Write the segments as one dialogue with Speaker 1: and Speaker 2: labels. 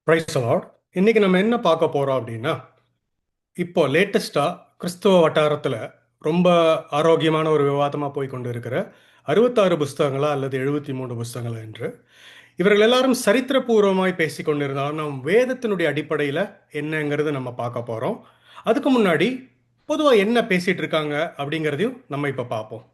Speaker 1: Price Lord. இன்னைக்கு நம்ம என்ன பார்க்க போறோம் அப்படின்னா, இப்போ லேட்டஸ்டா கிறிஸ்துவ வட்டாரத்தில் ரொம்ப ஆரோக்கியமான ஒரு விவாதமாக போய் கொண்டு இருக்கிற 66 புஸ்தகங்களா அல்லது 73 புஸ்தகங்களா என்று இவர்கள் எல்லாரும் சரித்திரபூர்வமாய் பேசி கொண்டிருந்தாலும் நம் வேதத்தினுடைய அடிப்படையில் என்னங்கிறது நம்ம பார்க்க போறோம். அதுக்கு முன்னாடி பொதுவாக என்ன பேசிட்டு இருக்காங்க அப்படிங்கிறதையும் நம்ம இப்போ பார்ப்போம்.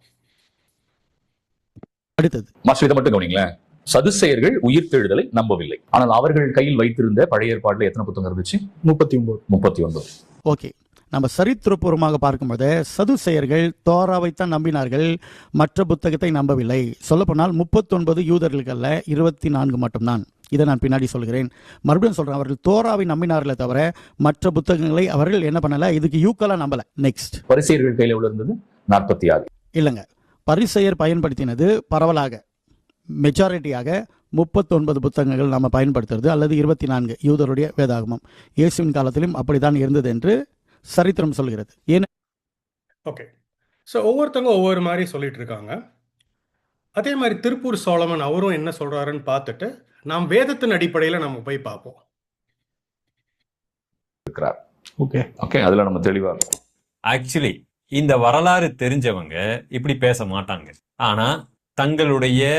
Speaker 2: அடுத்தது
Speaker 3: மாஸ்டர் இதை மட்டும் கவனிங்களேன். சதுசேயர்கள் உயிர்த்தெழுதலை நம்பவில்லை. ஆனால் அவர்கள் கையில் வைத்திருந்த பழைய ஏற்பாடுல எத்தனை புத்தகம் இருந்துச்சு? 39.
Speaker 2: ஓகே, நம்ம சரித்திரபூர்வமாக பார்க்கும்போது சதுசேயர்கள் தோராவைத்தான் நம்பினார்கள், மற்ற புத்தகத்தை நம்பவில்லை. சொல்லப்போனால் 39 யூதர்கள்ல 24 மட்டும்தான். இதை நான் பின்னாடி சொல்கிறேன். மறுபடியும் சொல்றேன், அவர்கள் தோராவை நம்பினார்களே தவிர மற்ற புத்தகங்களை அவர்கள் என்ன பண்ணல, இதுக்கு யூக்கலா நம்பல. நெக்ஸ்ட்,
Speaker 3: பரிசேயர்கள் கையில் எவ்வளவு இருந்தது? 46.
Speaker 2: இல்லைங்க, பரிசேயர் பயன்படுத்தினது பரவலாக மெஜாரிட்டியாக 39 புத்தகங்கள் நம்ம பயன்படுத்துறது, அல்லது 24 யூதருடைய வேதாகமம். இயேசுவின் காலத்திலும் அப்படித்தான் இருந்தது என்று சரித்திரம் சொல்கிறது. ஏன்?
Speaker 1: ஓகே, ஸோ ஒவ்வொருத்தவங்க ஒவ்வொரு மாதிரி சொல்லிட்டு இருக்காங்க. அதே மாதிரி திருப்பூர் சோழமன் அவரும் என்ன சொல்றாருன்னு பார்த்துட்டு நாம் வேதத்தின் அடிப்படையில் நம்ம போய் பார்ப்போம்.
Speaker 3: இருக்கிறார். ஓகே, அதுல நம்ம தெளிவா இருக்கும்.
Speaker 4: ஆக்சுவலி இந்த வரலாறு தெரிஞ்சவங்க இப்படி பேச மாட்டாங்க. ஆனா தங்களுடைய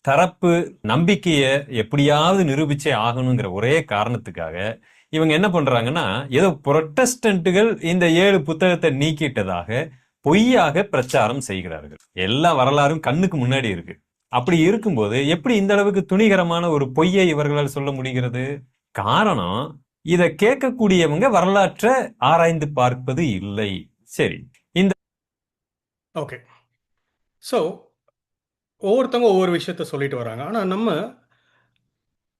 Speaker 4: தரப்பு நம்பிக்கையை எப்படியாவது நிரூபிச்சே ஆகணுங்கிற ஒரே காரணத்துக்காக இவங்க என்ன பண்றாங்கன்னா, ஏதோ புரொட்டஸ்டன்ட்டுகள் இந்த 7 புத்தகத்தை நீக்கிட்டதாக பொய்யாக பிரச்சாரம் செய்கிறார்கள். எல்லா வரலாறும் கண்ணுக்கு முன்னாடி இருக்கு. அப்படி இருக்கும்போது எப்படி இந்த அளவுக்கு துணிகரமான ஒரு பொய்யை இவர்களால் சொல்ல முடிகிறது? காரணம், இதை கேட்கக்கூடியவங்க வரலாற்றை ஆராய்ந்து பார்ப்பது இல்லை. சரி,
Speaker 1: ஓகே, ஸோ ஒவ்வொருத்தவங்க ஒவ்வொரு விஷயத்த சொல்லிட்டு வராங்க. ஆனால் நம்ம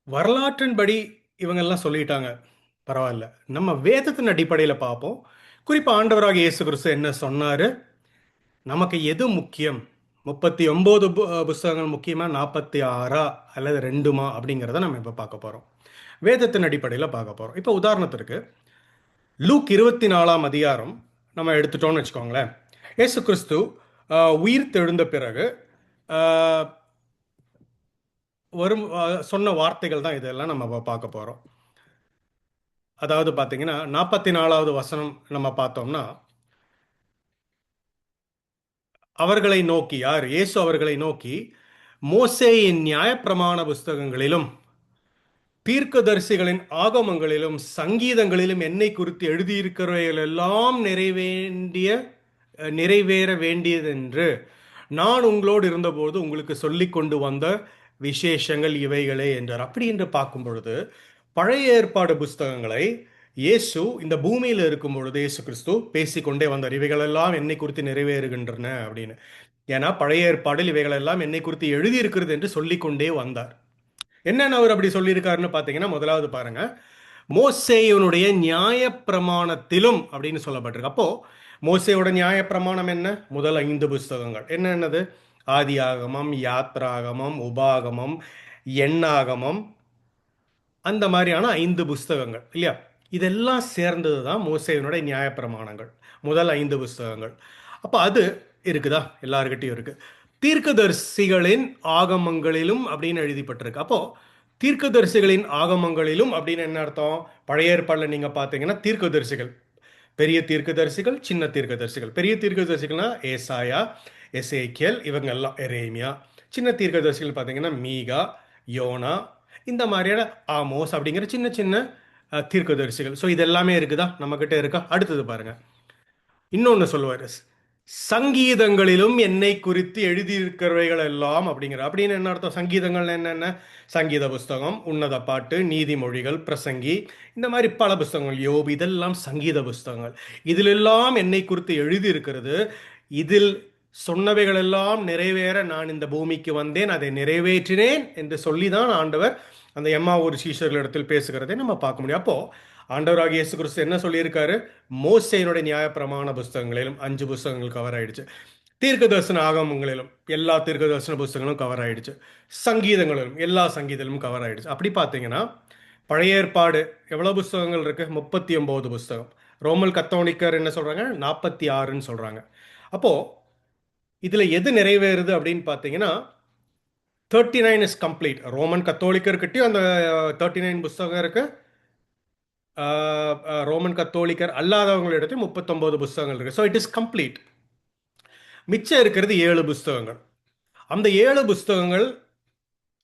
Speaker 1: வரலாற்றின்படி இவங்கெல்லாம் சொல்லிட்டாங்க, பரவாயில்ல. நம்ம வேதத்தின் அடிப்படையில் பார்ப்போம். குறிப்பாக ஆண்டவராக இயேசு கிறிஸ்து என்ன சொன்னார், நமக்கு எது முக்கியம், 39 புஸ்தகங்கள் முக்கியமா, 46 அல்லது 2 அப்படிங்கிறத நம்ம இப்போ பார்க்க போகிறோம். வேதத்தின் அடிப்படையில் பார்க்க போகிறோம். இப்போ உதாரணத்திற்கு லூக் 24ஆம் அதிகாரம் நம்ம எடுத்துட்டோம்னு வச்சுக்கோங்களேன். இயேசு கிறிஸ்து உயிர் தெழுந்த பிறகு வரும் சொன்ன வார்த்தைகள் தான் இதெல்லாம் நம்ம பார்க்க போகிறோம். அதாவது பார்த்தீங்கன்னா 44வது வசனம் நம்ம பார்த்தோம்னா, அவர்களை நோக்கி, யார்? இயேசு அவர்களை நோக்கி, மோசேயின் நியாயப்பிரமாண புஸ்தகங்களிலும் தீர்க்கதரிசிகளின் ஆகமங்களிலும் சங்கீதங்களிலும் என்னை குறித்து எழுதியிருக்கிறவைகள் எல்லாம் நிறைவேற வேண்டியதென்று நான் உங்களோடு இருந்தபோது உங்களுக்கு சொல்லி கொண்டு வந்த விசேஷங்கள் இவைகளே என்றார். அப்படி என்று பார்க்கும் பொழுது பழைய ஏற்பாடு புஸ்தகங்களை இயேசு இந்த பூமியில் இருக்கும் பொழுது இயேசு கிறிஸ்து பேசிக்கொண்டே வந்தார். இவைகளெல்லாம் என்னை குறித்து நிறைவேறுகின்றன அப்படின்னு. ஏன்னா பழைய ஏற்பாடில் இவைகளெல்லாம் என்னை குறித்து எழுதியிருக்கிறது என்று சொல்லிக்கொண்டே வந்தார். என்னென்ன அவர் அப்படி சொல்லியிருக்காருன்னு பார்த்தீங்கன்னா, முதலாவது பாருங்க, மோசேயுடைய நியாயப்பிரமாணத்திலும் அப்படின்னு சொல்லப்பட்டிருக்கு. அப்போ மோசேயோட நியாயப்பிரமாணம் என்ன? முதல் 5 புஸ்தகங்கள் என்னென்னது? ஆதி ஆகமம், யாத்ராகமம், உபாகமம், எண்ணாகமம், அந்த மாதிரியான 5 புஸ்தகங்கள் இல்லையா? இதெல்லாம் சேர்ந்தது தான் மோசேயினுடைய நியாயப்பிரமாணங்கள், முதல் 5 புஸ்தகங்கள். அப்போ அது இருக்குதா? எல்லார்கிட்டையும் இருக்கு. தீர்க்கதரிசிகளின் ஆகமங்களிலும் அப்படின்னு எழுதிப்பட்டிருக்கு. அப்போ தீர்க்கதரிசிகளின் ஆகமங்களிலும் அப்படின்னு என்ன அர்த்தம்? பழைய ஏற்பாடுல நீங்க பார்த்தீங்கன்னா தீர்க்கதரிசிகள், பெரிய தீர்க்கதரிசிகள், சின்ன தீர்க்கதரிசிகள். பெரிய தீர்க்கதரிசிகள்னா ஏசாயா, எசேக்கியல், இவங்க எல்லாம், எரேமியா. சின்ன தீர்க்கதரிசிகள் பார்த்தீங்கன்னா மீகா, யோனா, இந்த மாதிரியான ஆமோஸ் அப்படிங்கிற சின்ன சின்ன தீர்க்கதரிசிகள். ஸோ இது எல்லாமே இருக்குதா? நம்மக்கிட்ட இருக்கா? அடுத்தது பாருங்க, இன்னொன்று சொல்லுவார், சங்கீதங்களிலும் என்னை குறித்து எழுதியிருக்கிறவைகள் எல்லாம் அப்படிங்கிற. அப்படின்னு என்ன அர்த்தம்? சங்கீதங்கள் என்னென்ன? சங்கீத புஸ்தகம், உன்னத பாட்டு, நீதிமொழிகள், பிரசங்கி, இந்த மாதிரி பல புஸ்தகங்கள், யோபு, இதெல்லாம் சங்கீத புஸ்தகங்கள். இதிலெல்லாம் என்னை குறித்து எழுதியிருக்கிறது. இதில் சொன்னவைகள் எல்லாம் நிறைவேற நான் இந்த பூமிக்கு வந்தேன், அதை நிறைவேற்றினேன் என்று சொல்லிதான் ஆண்டவர் அந்த எம்மாவூர் சீஷர்களிடத்தில் பேசுகிறதை நம்ம பார்க்க முடியும். அப்போ ஆண்டவராகிய இயேசு கிறிஸ்து என்ன சொல்லியிருக்காரு? மோசேயினுடைய நியாயப்பிரமாண புஸ்தகங்களிலும் 5 புஸ்தகங்கள் கவர் ஆயிடுச்சு. தீர்க்க தரிசன ஆகமங்களிலும் எல்லா தீர்க்க தரிசன புஸ்தகங்களும் கவர் ஆயிடுச்சு. சங்கீதங்களிலும் எல்லா சங்கீதங்களும் கவர் ஆயிடுச்சு. அப்படி பார்த்தீங்கன்னா பழைய ஏற்பாடு எவ்வளவு புஸ்தகங்கள் இருக்கு? 39 புஸ்தகம். ரோமல் கத்தோலிக்கர் என்ன சொல்றாங்க? 46ன்னு சொல்றாங்க. அப்போ இதுல எது நிறைவேறுது அப்படின்னு பார்த்தீங்கன்னா 39 இஸ் கம்ப்ளீட். ரோமன் கத்தோலிக்கர்கிட்டயும் அந்த 39 புஸ்தகம் இருக்கு, ரோமன் கத்தோலிக்கர் அல்லாதவங்களிடத்தில் 39 புஸ்தகங்கள் இருக்கு. So it is complete. மிச்சம் இருக்கிறது 7 புஸ்தகங்கள். அந்த 7 புஸ்தகங்கள்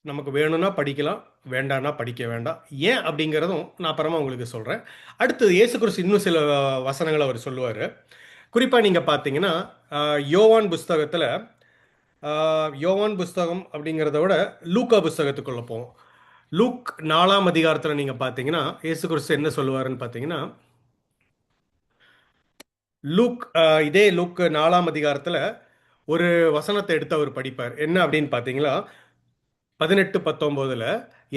Speaker 1: நமக்கு வேணும்னா படிக்கலாம், வேண்டாம்னா படிக்க வேண்டாம். ஏன் அப்படிங்கிறதும் நான் அப்புறமா உங்களுக்கு சொல்கிறேன். அடுத்தது இயேசு கிறிஸ்து இன்னும் சில வசனங்களை அவர் சொல்லுவார். குறிப்பாக நீங்கள் பார்த்தீங்கன்னா யோவான் புஸ்தகத்தில், யோவான் புஸ்தகம் அப்படிங்கிறத விட லூக்கா புஸ்தகத்துக்குள்ளே போவோம். லூக் 4ஆம் அதிகாரத்தில் நீங்கள் பார்த்தீங்கன்னா இயேசு கிறிஸ்து என்ன சொல்லுவாருன்னு பார்த்தீங்கன்னா, இதே லூக் 4ஆம் அதிகாரத்தில் ஒரு வசனத்தை எடுத்து அவர் படிப்பார். என்ன அப்படின்னு பார்த்தீங்களா, 18-19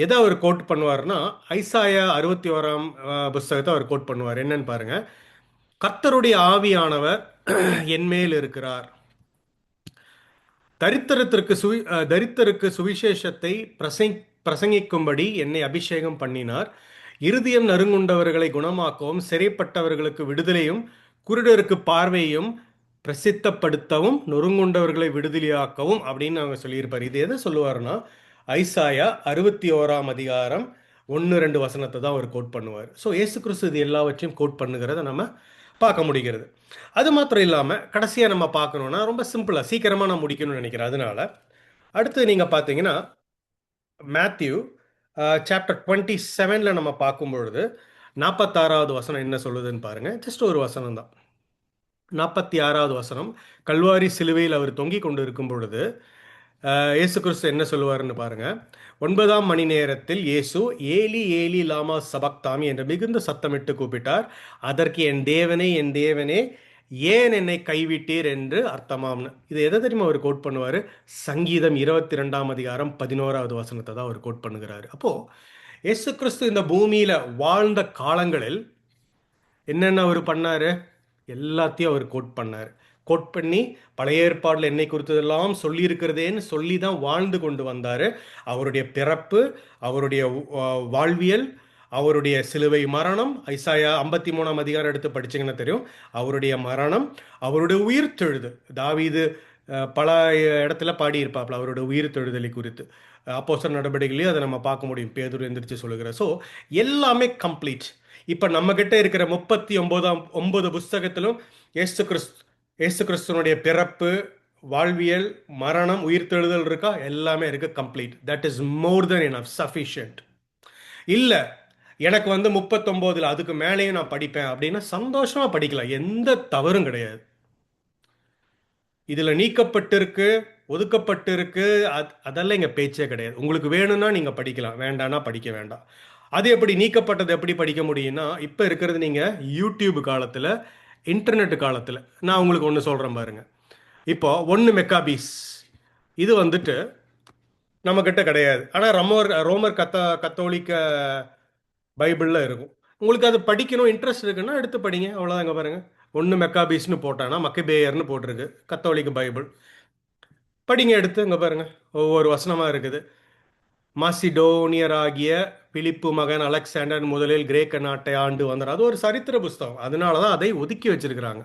Speaker 1: எதை அவர் கோட் பண்ணுவார்னா, ஐசாயா 61ஆம் புஸ்தகத்தை அவர் கோட் பண்ணுவார். என்னன்னு பாருங்க. கர்த்தருடைய ஆவியானவர் என்மேல் இருக்கிறார், தரித்திரருக்கு சுவிசேஷத்தை பிரசங்கிக்கும்படி என்னை அபிஷேகம் பண்ணினார், இருதயம் நறுங்குண்டவர்களை குணமாக்கவும், சிறைப்பட்டவர்களுக்கு விடுதலையும், குருடருக்கு பார்வையும் பிரசித்தப்படுத்தவும், நொறுங்குண்டவர்களை விடுதலையாக்கவும் அப்படின்னு அவங்க சொல்லியிருப்பார். இது எதை சொல்லுவார்னா, ஐசாயா 61ஆம் அதிகாரம் 1-2 வசனத்தை தான் அவர் கோட் பண்ணுவார். ஸோ இயேசு கிறிஸ்து இது எல்லாவற்றையும் கோட் பண்ணுகிறத நம்ம பார்க்க முடிகிறது. அது மாத்திரம் இல்லாமல் கடைசியாக நம்ம பார்க்கணுன்னா ரொம்ப சிம்பிளாக சீக்கிரமாக நான் முடிக்கணும்னு நினைக்கிறேன். அதனால அடுத்து நீங்கள் பார்த்தீங்கன்னா மேத்யூ சாப்டர் 27 நம்ம பார்க்கும்பொழுது 46வது வசனம் என்ன சொல்லுதுன்னு பாருங்க. ஜஸ்ட் ஒரு வசனம் தான். 46வது வசனம், கல்வாரி சிலுவையில் அவர் தொங்கிக் கொண்டு இருக்கும் பொழுது இயேசு கிறிஸ்து என்ன சொல்லுவாருன்னு பாருங்க. 9ஆம் மணி நேரத்தில் இயேசு ஏலி ஏலி லாமா சபக்தாமி என்று மிகுந்த சத்தமிட்டு கூப்பிட்டார். அதற்கு என் தேவனே என் தேவனே ஏன் என்னை கைவிட்டீர் என்று அர்த்தமாம்னு. இது எதை தெரியுமா அவர் கோட் பண்ணுவார்? சங்கீதம் 22ஆம் அதிகாரம் 11வது வசனத்தை தான் அவர் கோட் பண்ணுகிறாரு. அப்போது இயேசு கிறிஸ்து இந்த பூமியில் வாழ்ந்த காலங்களில் என்னென்ன அவர் பண்ணார் எல்லாத்தையும் அவர் கோட் பண்ணார். கோட் பண்ணி பழைய ஏற்பாடில் என்னை குறித்ததெல்லாம் சொல்லியிருக்கிறதேன்னு சொல்லி தான் வாழ்ந்து கொண்டு வந்தார். அவருடைய பிறப்பு, அவருடைய வாழ்வியல், அவருடைய சிலுவை மரணம், ஐசாயா 53ஆம் அதிகாரம் எடுத்து படிச்சிங்கன்னா தெரியும். அவருடைய மரணம், அவருடைய உயிர்த்தெழுது, தாவீது பல இடத்துல பாடியிருப்பாப்புல அவருடைய உயிர்த்தெழுதலை குறித்து. அப்போஸ்தலர் நடவடிக்கையிலையும் அதை நம்ம பார்க்க முடியும். பேதுரு எந்திரிச்சு சொல்லுகிற. ஸோ எல்லாமே கம்ப்ளீட். இப்போ நம்மக்கிட்ட இருக்கிற 39 புஸ்தகத்திலும் இயேசு கிறிஸ்துவனுடைய பிறப்பு, வாழ்வியல், மரணம், உயிர்த்தெழுதல் இருக்கா? எல்லாமே இருக்கு. Complete. That is more then enough, sufficient. இல்லை எனக்கு 39 அதுக்கு மேலேயும் நான் படிப்பேன் அப்படின்னா சந்தோஷமா படிக்கலாம், எந்த தவறும் கிடையாது. இதில் நீக்கப்பட்டிருக்கு, ஒதுக்கப்பட்டிருக்கு, அதெல்லாம் இங்கே பேச்சே கிடையாது. உங்களுக்கு வேணும்னா நீங்கள் படிக்கலாம், வேண்டாம்னா படிக்க வேண்டாம். அது எப்படி நீக்கப்பட்டது எப்படி படிக்க முடியும்னா, இப்போ இருக்கிறது நீங்கள் யூடியூப் காலத்தில், இன்டர்நெட் காலத்தில். நான் உங்களுக்கு ஒன்று சொல்கிறேன் பாருங்க. இப்போ 1 மெக்காபீஸ் இது நம்மக்கிட்ட கிடையாது. ஆனால் ரோமர் கத்தோலிக்க பைபிளில் இருக்கும். உங்களுக்கு அது படிக்கணும் இன்ட்ரெஸ்ட் இருக்குன்னா எடுத்து படிங்க, அவ்வளோதாங்க. பாருங்க, 1 மெக்காபீஸ்னு போட்டானா மக்கபேயர்னு போட்டிருக்கு, கத்தோலிக்க பைபிள். படிங்க எடுத்து, இங்கே பாருங்க, ஒவ்வொரு வசனமாக இருக்குது. மாசிடோனியராகிய பிலிப்பு மகன் அலெக்சாண்டர் முதலில் கிரேக்க நாட்டை ஆண்டு வந்தார். அது ஒரு சரித்திர புஸ்தகம், அதனால தான் அதை ஒதுக்கி வச்சிருக்கிறாங்க.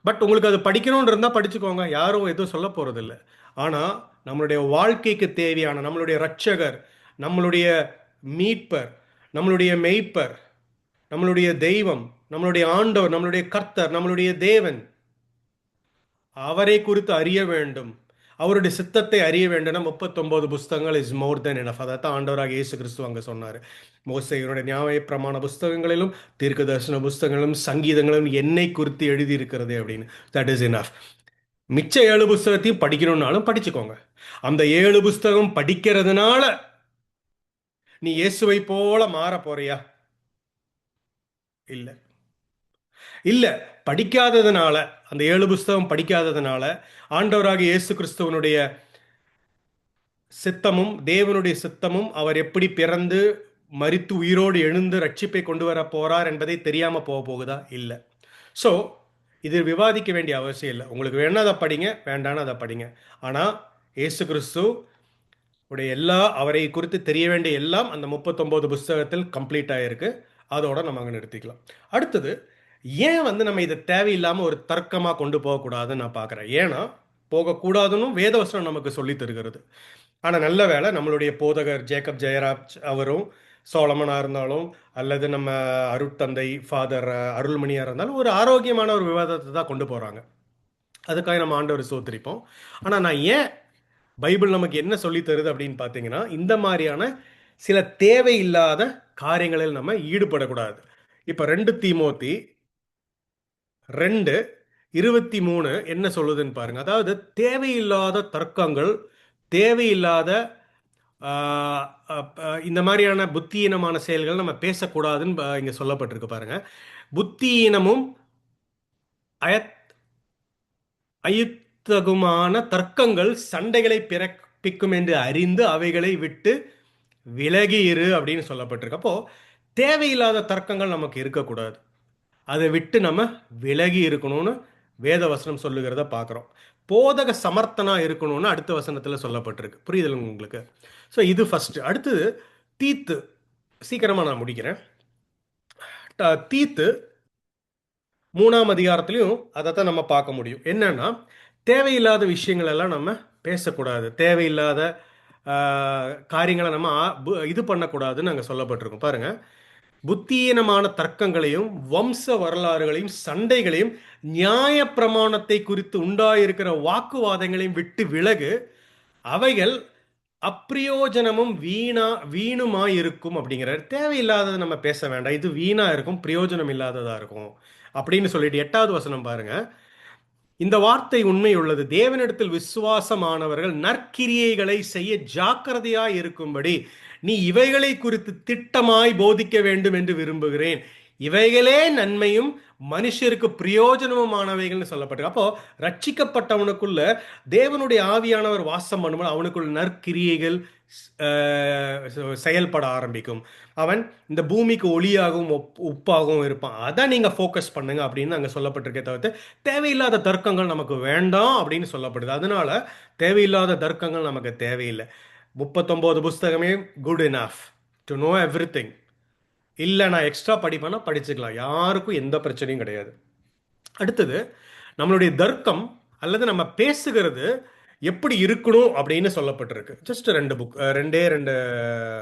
Speaker 1: பட் உங்களுக்கு அது படிக்கணும்னு இருந்தால் படிச்சுக்கோங்க, யாரும் எதுவும் சொல்ல போகிறதில்ல. ஆனால் நம்மளுடைய வாழ்க்கைக்கு தேவையான நம்மளுடைய இரட்சகர், நம்மளுடைய மீட்பர், நம்மளுடைய மெய்ப்பர், நம்மளுடைய தெய்வம், நம்மளுடைய ஆண்டவர், நம்மளுடைய கர்த்தர், நம்மளுடைய தேவன், அவரை குறித்து அறிய வேண்டும், அவருடைய சித்தத்தை அறிய வேண்டும். 39 புஸ்தகங்கள் இஸ் மோர் தென் எனஃப். அதைத்தான் ஆண்டவராக இயேசு கிறிஸ்து அங்கே சொன்னார். மோசேயினுடைய நியாய பிரமாண புஸ்தகங்களிலும் தீர்க்க தரிசன புஸ்தகங்களும் சங்கீதங்களும் என்னை குறித்து எழுதியிருக்கிறது அப்படின்னு. That is enough. மிச்ச 7 புஸ்தகத்தையும் படிக்கணும்னாலும் படிச்சுக்கோங்க. அந்த 7 புஸ்தகம் படிக்கிறதுனால நீ இயேசுவை போல மாற போறியா? இல்லை. இல்லை, படிக்காததுனால, அந்த 7 புஸ்தகம் படிக்காததுனால ஆண்டவராக இயேசு கிறிஸ்துவனுடைய சித்தமும் தேவனுடைய சித்தமும், அவர் எப்படி பிறந்து மரித்து உயிரோடு எழுந்து ரட்சிப்பை கொண்டு வர போறார் என்பதை தெரியாம போகுதா? இல்லை. ஸோ இது விவாதிக்க வேண்டிய அவசியம் இல்லை. உங்களுக்கு வேணா அதை படிங்க, வேண்டான்னு அதை படிங்க. ஆனால் இயேசு கிறிஸ்து உடைய அவரை குறித்து தெரிய வேண்டிய எல்லாம் அந்த 39 புஸ்தகத்தில் கம்ப்ளீட் ஆகிருக்கு. அதோட நம்ம அங்கே நிறுத்திக்கலாம். அடுத்தது, ஏன் நம்ம இதை தேவையில்லாமல் ஒரு தர்க்கமாக கொண்டு போகக்கூடாதுன்னு நான் பார்க்குறேன். ஏன்னா போகக்கூடாதுன்னு வேதவசனம் நமக்கு சொல்லி தருகிறது. ஆனால் நல்ல வேளை நம்மளுடைய போதகர் ஜேக்கப் ஜெயராஜ் அவரும் சோலமனாக இருந்தாலும் அல்லது நம்ம அருட்தந்தை ஃபாதர் அருள்மணியாக இருந்தாலும் ஒரு ஆரோக்கியமான ஒரு விவாதத்தை தான் கொண்டு போகிறாங்க. அதுக்காக நம்ம ஆண்டவர் சோத்திரிப்போம். ஆனால் நான் ஏன் பைபிள் நமக்கு என்ன சொல்லி தருது அப்படின்னு பார்த்தீங்கன்னா, இந்த மாதிரியான சில தேவையில்லாத காரியங்களில் நம்ம ஈடுபடக்கூடாது. இப்போ 2 தீமோத்தி 2:23 என்ன சொல்லுதுன்னு பாருங்க. அதாவது தேவையில்லாத தர்க்கங்கள், தேவையில்லாத இந்த மாதிரியான புத்தியீனமான செயல்கள் நம்ம பேசக்கூடாதுன்னு இங்க சொல்லப்பட்டிருக்கு பாருங்க. புத்தியீனமும் அயுத்தகுமான தர்க்கங்கள் சண்டைகளை பிறப்பிக்கும் என்று அறிந்து அவைகளை விட்டு விலகி இரு அப்படின்னு சொல்லப்பட்டிருக்கு. அப்போ தேவையில்லாத தர்க்கங்கள் நமக்கு இருக்கக்கூடாது, அதை விட்டு நம்ம விலகி இருக்கணும்னு வேத வசனம் சொல்லுகிறத பார்க்குறோம். போதக சமர்த்தனா இருக்கணும்னு அடுத்த வசனத்தில் சொல்லப்பட்டிருக்கு. புரியுதுல உங்களுக்கு? ஸோ இது ஃபர்ஸ்ட். அடுத்தது தீத்து, சீக்கிரமாக நான் முடிக்கிறேன். தீத்து 3ஆம் அதிகாரத்திலையும் அதை தான் நம்ம பார்க்க முடியும். என்னன்னா, தேவையில்லாத விஷயங்கள் எல்லாம் நம்ம பேசக்கூடாது, தேவையில்லாத காரியங்களை நம்ம இது பண்ணக்கூடாதுன்னு அங்கே சொல்லப்பட்டிருக்கும் பாருங்க. புத்தியீனமான தர்க்கங்களையும் வம்ச வரலாறுகளையும் சண்டைகளையும் நியாய பிரமாணத்தை குறித்து உண்டாயிருக்கிற வாக்குவாதங்களையும் விட்டு விலகு, அவைகள் அப்பிரயோஜனமும் வீணுமாயிருக்கும் அப்படிங்கிறார். தேவையில்லாததை நம்ம பேச வேண்டாம், இது வீணா இருக்கும், பிரயோஜனம் இல்லாததா இருக்கும் அப்படின்னு சொல்லிட்டு 8வது வசனம் பாருங்க. இந்த வார்த்தை உண்மை உள்ளது, தேவனிடத்தில் விசுவாசமானவர்கள் நற்கிரியைகளை செய்ய ஜாக்கிரதையாய் இருக்கும்படி நீ இவைகளை குறித்து திட்டமாய் போதிக்க வேண்டும் என்று விரும்புகிறேன். இவைகளே நன்மையும் மனுஷருக்கு பிரயோஜனமானவைகள்னு சொல்லப்பட்டிருக்கு. அப்போ ரட்சிக்கப்பட்டவனுக்குள்ள தேவனுடைய ஆவியானவர் வாசம் பண்ணும்போது அவனுக்குள்ள நற்கிரியைகள் செயல்பட ஆரம்பிக்கும். அவன் இந்த பூமிக்கு ஒளியாகவும் உப்பாகவும் இருப்பான். அதை நீங்கள் ஃபோக்கஸ் பண்ணுங்க அப்படின்னு அங்கே சொல்லப்பட்டிருக்கே தவிர்த்து தேவையில்லாத தர்க்கங்கள் நமக்கு வேண்டாம் அப்படின்னு சொல்லப்படுது. அதனால தேவையில்லாத தர்க்கங்கள் நமக்கு தேவையில்லை. 39 புஸ்தகமே good enough to know everything. இல்லை நான் எக்ஸ்ட்ரா படிப்பேன்னா படிச்சுக்கலாம், யாருக்கும் எந்த பிரச்சனையும் கிடையாது. அடுத்தது நம்மளுடைய தர்க்கம் அல்லது நம்ம பேசுகிறது எப்படி இருக்கணும் அப்படின்னு சொல்லப்பட்டிருக்கு. ஜஸ்ட் 2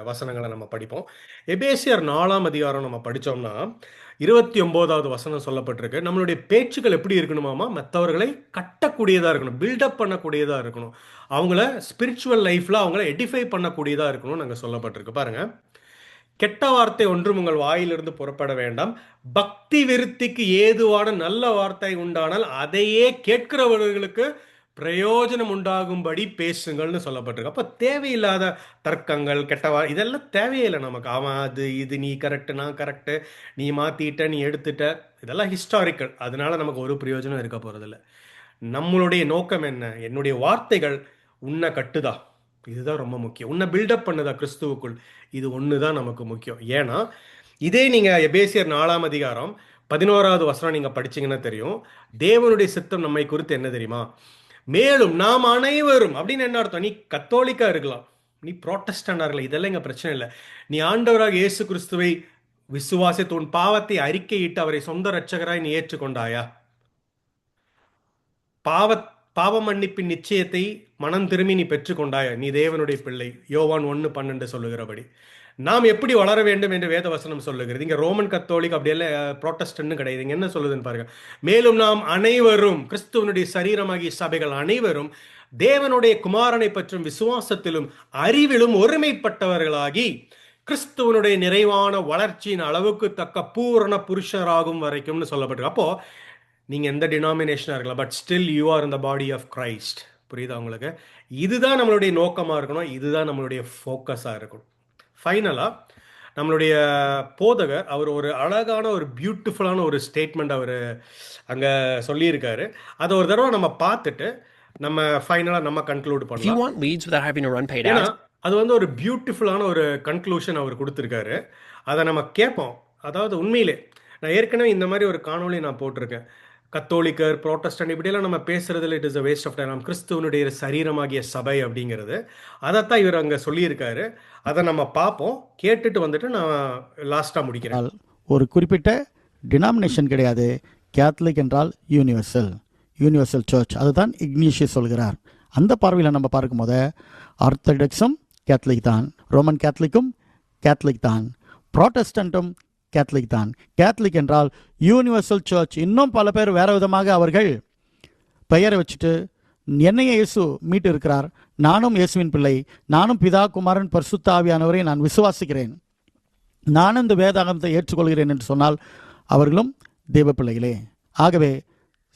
Speaker 1: வசனங்களை நம்ம படிப்போம். எபேசியர் 4ஆம் அதிகாரம் நம்ம படித்தோம்னா 29வது வசனம் சொல்லப்பட்டிருக்கு. நம்மளுடைய பேச்சுக்கள் எப்படி இருக்கணுமாமா? மற்றவர்களை கட்டக்கூடியதாக இருக்கணும், பில்டப் பண்ணக்கூடியதாக இருக்கணும், அவங்கள ஸ்பிரிச்சுவல் லைஃப்பில் அவங்கள எடிஃபை பண்ணக்கூடியதாக இருக்கணும்னு அங்கே சொல்லப்பட்டிருக்கு பாருங்க. கெட்ட வார்த்தை ஒன்றும் உங்கள் வாயிலிருந்து புறப்பட வேண்டாம், பக்தி விருத்திக்கு ஏதுவான நல்ல வார்த்தை உண்டானால் அதையே கேட்கிறவர்களுக்கு பிரயோஜனம் உண்டாகும்படி பேசுங்கள்னு சொல்லப்பட்டிருக்கு. அப்போ தேவையில்லாத தர்க்கங்கள், கெட்ட இதெல்லாம் தேவையில்லை நமக்கு. அவன் அது இது, நீ கரெக்டு நான் கரெக்டு, நீ மாற்றிட்ட நீ எடுத்துட்ட, இதெல்லாம் ஹிஸ்டாரிக்கல். அதனால நமக்கு ஒரு பிரயோஜனம் இருக்க போகிறதில்ல. நம்மளுடைய நோக்கம் என்ன? என்னுடைய வார்த்தைகள் உன்னை கட்டுதா, இதுதான் ரொம்ப முக்கியம். உன்னை பில்டப் பண்ணுதா கிறிஸ்துவுக்குள், இது ஒன்று தான் நமக்கு முக்கியம். ஏன்னா இதே நீங்கள் எபேசியர் 4ஆம் அதிகாரம் 11வது வசனம் நீங்கள் படிச்சீங்கன்னா தெரியும், தேவனுடைய சித்தம் நம்மை குறித்து என்ன தெரியுமா? மேலும் நாம் அனைவரும் அப்படின்னு என்ன அர்த்தம்? நீ கத்தோலிக்கா இருக்கலாம், நீ புரோட்டஸ்டண்டா இருக்கலாம், இதெல்லாம் இங்கே பிரச்சனை இல்லை. நீ ஆண்டவராக இயேசு கிறிஸ்துவை விசுவாசித்து உன் பாவத்தை அறிக்கையிட்டு அவரை சொந்த இரட்சகராய் நீ ஏற்றுக்கொண்டாயா? பாவ மன்னிப்பின் நிச்சயத்தை மனம் திரும்பி நீ பெற்றுக்கொண்டாயா? நீ தேவனுடைய பிள்ளை. யோவான் 1:12 சொல்லுகிறபடி நாம் எப்படி வளர வேண்டும் என்று வேதவசனம் சொல்லுகிறது. இங்க ரோமன் கத்தோலிக் அப்படியெல்லாம் புரோட்டஸ்டன்ட் கிடையாது. இங்க என்ன சொல்லுதுன்னு பாருங்க. மேலும் நாம் அனைவரும், கிறிஸ்துவனுடைய சரீரமாகிய சபைகள் அனைவரும் தேவனுடைய குமாரனை பற்றும் விசுவாசத்திலும் அறிவிலும் ஒருமைப்பட்டவர்களாகி கிறிஸ்துவனுடைய நிறைவான வளர்ச்சியின் அளவுக்கு தக்க பூரண புருஷராகும் வரைக்கும்னு சொல்லப்பட்டிருக்கு. அப்போ நீங்க எந்த டினாமினேஷனா இருக்கலாம், but still you are in the body of Christ. புரியுதா உங்களுக்கு? இதுதான் நம்மளுடைய நோக்கமா இருக்கணும், இதுதான் நம்மளுடைய ஃபோக்கஸா இருக்கணும். ஃபைனலாக நம்மளுடைய போதகர் அவர் ஒரு அழகான ஒரு பியூட்டிஃபுல்லான ஒரு ஸ்டேட்மெண்ட் அவர் அங்கே சொல்லியிருக்காரு. அதை ஒரு தடவை நம்ம பார்த்துட்டு நம்ம ஃபைனலாக நம்ம கன்க்ளூட் பண்ணலாம். ஏன்னா அது வந்து ஒரு பியூட்டிஃபுல்லான ஒரு கன்க்ளூஷன் அவர் கொடுத்துருக்காரு. அதை நம்ம கேட்போம். அதாவது உண்மையிலே நான் ஏற்கனவே இந்த மாதிரி ஒரு காணொலி நான் போட்டிருக்கேன். கத்தோலிக்கர், புரோட்டஸ்டன்ட் இப்படியெல்லாம் நம்ம பேசுறதுல it is a waste of time. கிறிஸ்துவனுடைய சரீரமாகிய சபை அப்படிங்கிறது அதைத்தான் இவர் அங்கே சொல்லியிருக்காரு. அதை நம்ம பார்ப்போம், கேட்டுட்டு வந்துட்டு நான் லாஸ்ட்டாக முடிக்கிறேன்.
Speaker 2: ஒரு குறிப்பிட்ட டினாமினேஷன் கிடையாது. கேத்தலிக் என்றால் யூனிவர்சல் சர்ச், அதுதான் இக்னீஷியஸ் சொல்கிறார். அந்த பார்வையில் நம்ம பார்க்கும்போது ஆர்த்தடாக்ஸும் கேத்தலிக் தான், ரோமன் கேத்தலிக்கும் கேத்தலிக் தான். புராட்டஸ்டன்ட்டும் கேத்தலிக் தான். கேத்தலிக் என்றால் யூனிவர்சல் சர்ச். இன்னும் பல பேர் வேற விதமாக அவர்கள் பெயரை வச்சுட்டு என்னையே இயேசு மீட்டு இருக்கிறார், நானும் இயேசுவின் பிள்ளை, நானும் பிதா குமாரன் பரிசுத்த ஆவியானவரை நான் விசுவாசிக்கிறேன், நானும் இந்த வேதாகமத்தை ஏற்றுக்கொள்கிறேன் என்று சொன்னால் அவர்களும் தேவ பிள்ளைகளே. ஆகவே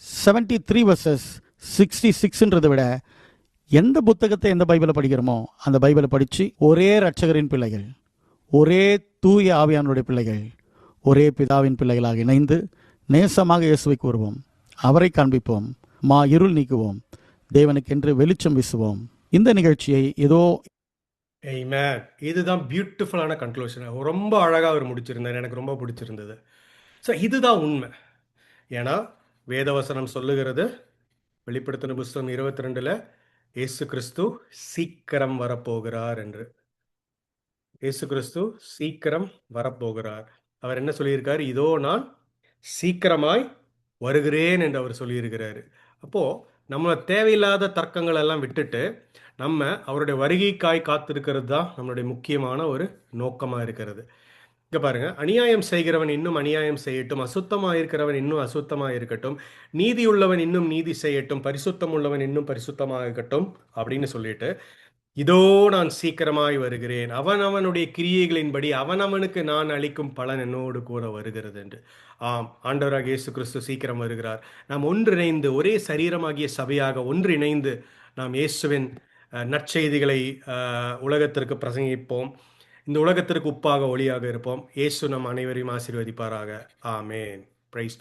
Speaker 2: 73 verses 66ன்றதை விட எந்த புத்தகத்தை எந்த பைபிளை படிக்கிறோமோ அந்த பைபிளை படித்து ஒரே இரட்சகரின் பிள்ளைகள், ஒரே தூய ஆவியானுடைய பிள்ளைகள், ஒரே பிதாவின் பிள்ளைகளாக இணைந்து நேசமாக இயேசுவை கூறுவோம், அவரை காண்பிப்போம், இருள் நீக்குவோம், தேவனுக்கென்று வெளிச்சம் வீசுவோம். இந்த நிகழ்ச்சியை ஏதோ
Speaker 1: Amen. இதுதான் பியூட்டிஃபுல்லான கன்க்ளூஷன். ரொம்ப அழகாக அவர் முடிச்சிருந்தார், எனக்கு ரொம்ப பிடிச்சிருந்தது. ஸோ இதுதான் உண்மை. ஏன்னா வேதவசனம் சொல்லுகிறது, வெளிப்படுத்தின புஸ்தகம் 22 இயேசு கிறிஸ்து சீக்கிரம் வரப்போகிறார் என்று. இயேசு கிறிஸ்து சீக்கிரம் வரப்போகிறார். அவர் என்ன சொல்லியிருக்கார்? இதோ நான் சீக்கிரமாய் வருகிறேன் என்று அவர் சொல்லியிருக்கிறாரு. அப்போது நம்ம தேவையில்லாத தர்க்கங்கள் எல்லாம் விட்டுட்டு நம்ம அவருடைய வருகைக்காய் காத்திருக்கிறது தான் நம்மளுடைய முக்கியமான ஒரு நோக்கமாக இருக்கிறது. இங்கே பாருங்க, அநியாயம் செய்கிறவன் இன்னும் அநியாயம் செய்யட்டும், அசுத்தமாக இருக்கிறவன் இன்னும் அசுத்தமாக இருக்கட்டும், நீதி உள்ளவன் இன்னும் நீதி செய்யட்டும், பரிசுத்தம் உள்ளவன் இன்னும் பரிசுத்தமாக இருக்கட்டும் அப்படின்னு சொல்லிட்டு, இதோ நான் சீக்கிரமாய் வருகிறேன், அவனுடைய கிரியைகளின்படி அவனுக்கு நான் அளிக்கும் பலன் என்னோடு கூட வருகிறது என்று. ஆம், ஆண்டவராக இயேசு கிறிஸ்து சீக்கிரம் வருகிறார். நாம் ஒன்றிணைந்து ஒரே சரீரமாகிய சபையாக ஒன்றிணைந்து நாம் இயேசுவின் நற்செய்திகளை உலகத்திற்கு பிரசங்கிப்போம். இந்த உலகத்திற்கு உப்பாக ஒளியாக இருப்போம். இயேசு நம் அனைவரையும் ஆசீர்வதிப்பாராக. ஆமேன். Praise the Lord.